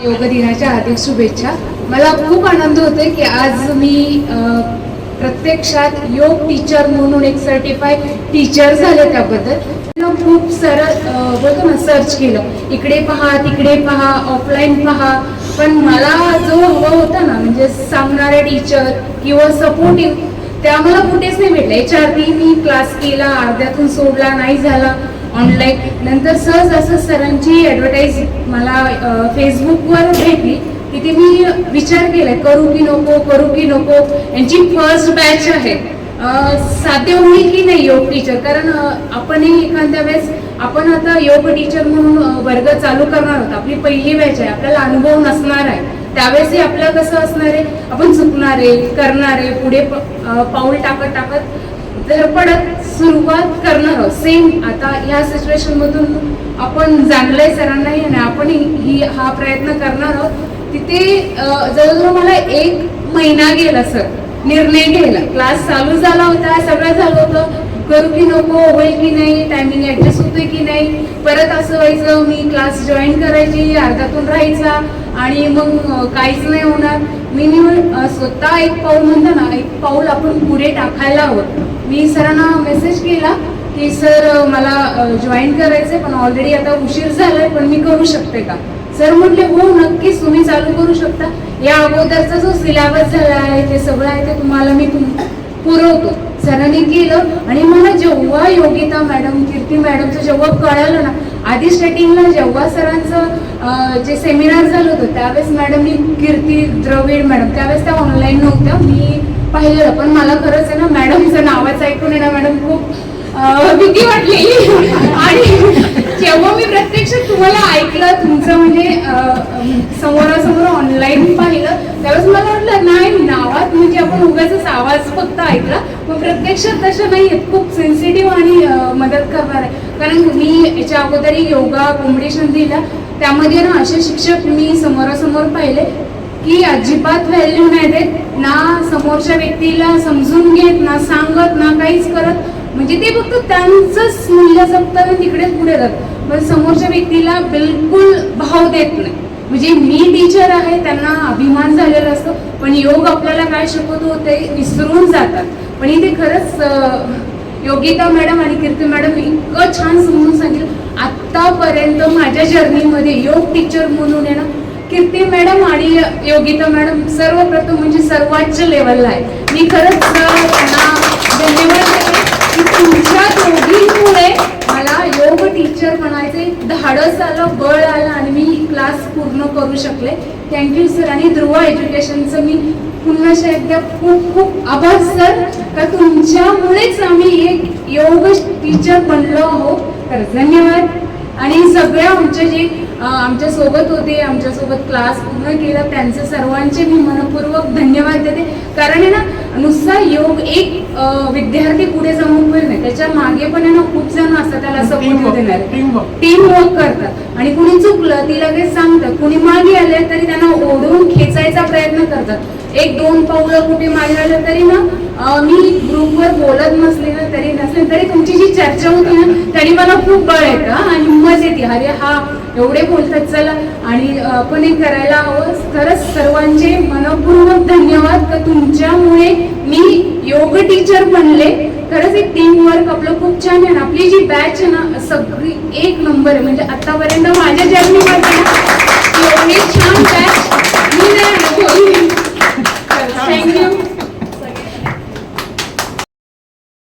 योग दिनाच्या हार्दिक शुभेच्छा. मला खूप आनंद होतोय की आज मी प्रत्यक्षात योग टीचर म्हणून एक सर्टिफाईड टीचर झाले. त्याबद्दल खूप बोलतो ना, सर्च केलं, इकडे पहा तिकडे पहा, ऑफलाईन पहा, पण मला जो हवा होता ना, म्हणजे सांगणारे टीचर किंवा सपोर्टिव्ह, त्या मला कुठेच नाही भेटलं. याच्या आधी मी क्लास केला, अर्ध्यातून सोडला, नाही झाला ऑनलाईन. नंतर सहज असं सरांची ॲडव्हर्टाईज मला फेसबुकवर भेटली की ते मी विचार केला, करू की नको. यांची फर्स्ट बॅच आहे, साध्य होईल की नाही योग टीचर. कारण आपणही एखाद्या वेळेस आपण आता योग टीचर म्हणून वर्ग चालू करणार आहोत, आपली पहिली बॅच आहे, आपल्याला अनुभव नसणार आहे. त्यावेळेसही आपलं कसं असणार आहे, आपण चुकणार आहे, करणार आहे, पुढे पाऊल टाकत धडपडत सुरुवात करणार आहोत. सेम आता ह्या सिच्युएशन मधून आपण जाणलंय सरांनाही, आणि आपण हा प्रयत्न करणार आहोत. तिथे जवळजवळ मला 1 महिना गेला सर निर्णय घ्यायला. क्लास चालू झाला होता, सगळं झालं होतं, करू की नको, होईल की नाही, टायमिंग ऍडजस्ट होतोय की नाही. परत असं व्हायचं, मी क्लास जॉईन करायची, अर्ध्यातून राहायचा, आणि मग काहीच नाही होणार. मिनिमम स्वतः एक पाऊल म्हणतो ना, एक पाऊल आपण पुढे टाकायला हवं. मी सरांना मेसेज केला की सर मला जॉईन करायचंय, पण ऑलरेडी आता उशीर झालाय, पण मी करू शकते का. सर म्हटले हो नक्कीच तुम्ही चालू करू शकता. या अगोदरचा जो सिलेबस झाला आहे ते सगळं आहे ते तुम्हाला मी पुरवतो. सरांनी केलं, आणि मला जेव्हा योगिता मॅडम, कीर्ती मॅडमचं जेव्हा कळालं ना, आधी स्टार्टिंगला जेव्हा सरांचं जे सेमिनार झालं होतं त्यावेळेस मॅडमनी, कीर्ती द्रविड मॅडम, त्यावेळेस त्या ऑनलाईन नव्हत्या, मी पाहिलं. पण मला खरंच आहे ना, मॅडमचं नावाचं ऐकून आहे ना मॅडम खूप भीती वाटली. आणि जेव्हा मी प्रत्यक्षात तुम्हाला ऐकलं, तुमचं म्हणजे समोरासमोर ऑनलाईन पाहिलं, त्यावेळेस मला वाटलं नाही, नावात म्हणजे आपण उगाच आवाज फक्त ऐकला, पण प्रत्यक्षात तसं नाही आहेत. खूप सेन्सिटिव्ह आणि मदत करणार आहे. कारण मी याच्या अगोदरही योगा कॉम्पिटिशन दिला, त्यामध्ये ना असे शिक्षक मी समोरासमोर पाहिले की अजिबात व्हॅल्यू नाही देत, ना समोरच्या व्यक्तीला समजून घेत, ना सांगत, ना काहीच करत. म्हणजे ते फक्त त्यांचंच मूल्य जपतात आणि तिकडेच पुढे जातात, पण समोरच्या व्यक्तीला बिलकुल भाव देत नाही. म्हणजे मी टीचर आहे, त्यांना अभिमान झालेला असतो, पण योग आपल्याला काय शिकवतो ते विसरून जातात. पण इथे खरंच योगिता मॅडम आणि कीर्ती मॅडम इतकं छान समजून सांगितलं. आतापर्यंत माझ्या जर्नीमध्ये योग टीचर म्हणून आहे ना, कीर्ती मॅडम आणि योगिता मॅडम सर्वप्रथम म्हणजे सर्वोच्च लेवलला आहे. मी खरंच त्यांना धन्यवाद देते की तुमच्या दोघींमुळे मला योग टीचर बनायचे धाडस आलं, बळ आलं, आणि मी क्लास पूर्ण करू शकले. Thank you sir. आणि ध्रुव एज्युकेशनचं मी पुन्हा एकदा खूप खूप आभार सर, का तुमच्यामुळेच आम्ही एक योग टीचर बनलो आहोत. तर धन्यवाद. आणि सगळ्या आमच्या जे आमच्या सोबत होते, आमच्यासोबत क्लास पूर्ण केला, त्यांचे सर्वांचे मी मनपूर्वक धन्यवाद देते. कारण आहे ना, नुसता योग एक विद्यार्थी पुढे जाऊन पण नाही, त्याच्या मागे पण आहे ना खूप जण असतात त्याला सपोर्ट देणार, टीम वर्क करतात. आणि कुणी चुकलं ती लगेच सांगतात, कुणी मागे आले तरी त्यांना ओढून खेचायचा प्रयत्न करतात. 1-2 पावलं कुठे मागे आलं तरी ना, मी ग्रुपवर बोलत नसले ना तरी तुमची जी चर्चा होती ना, तरी मला खूप बळ येतं आणि मजा येते. अरे हा एवढे बोलतात, चला आणि आपण हे करायला हवं. खरंच सर्वांचे मनपूर्वक धन्यवाद, का तुमच्यामुळे मी योग टीचर बनले. खरंच एक टीम वर्क आपलं खूप छान आहे. आपली जी बॅच आहे ना, सगळी 1 नंबर आहे. म्हणजे आतापर्यंत माझ्या जर्नीमध्ये एवढे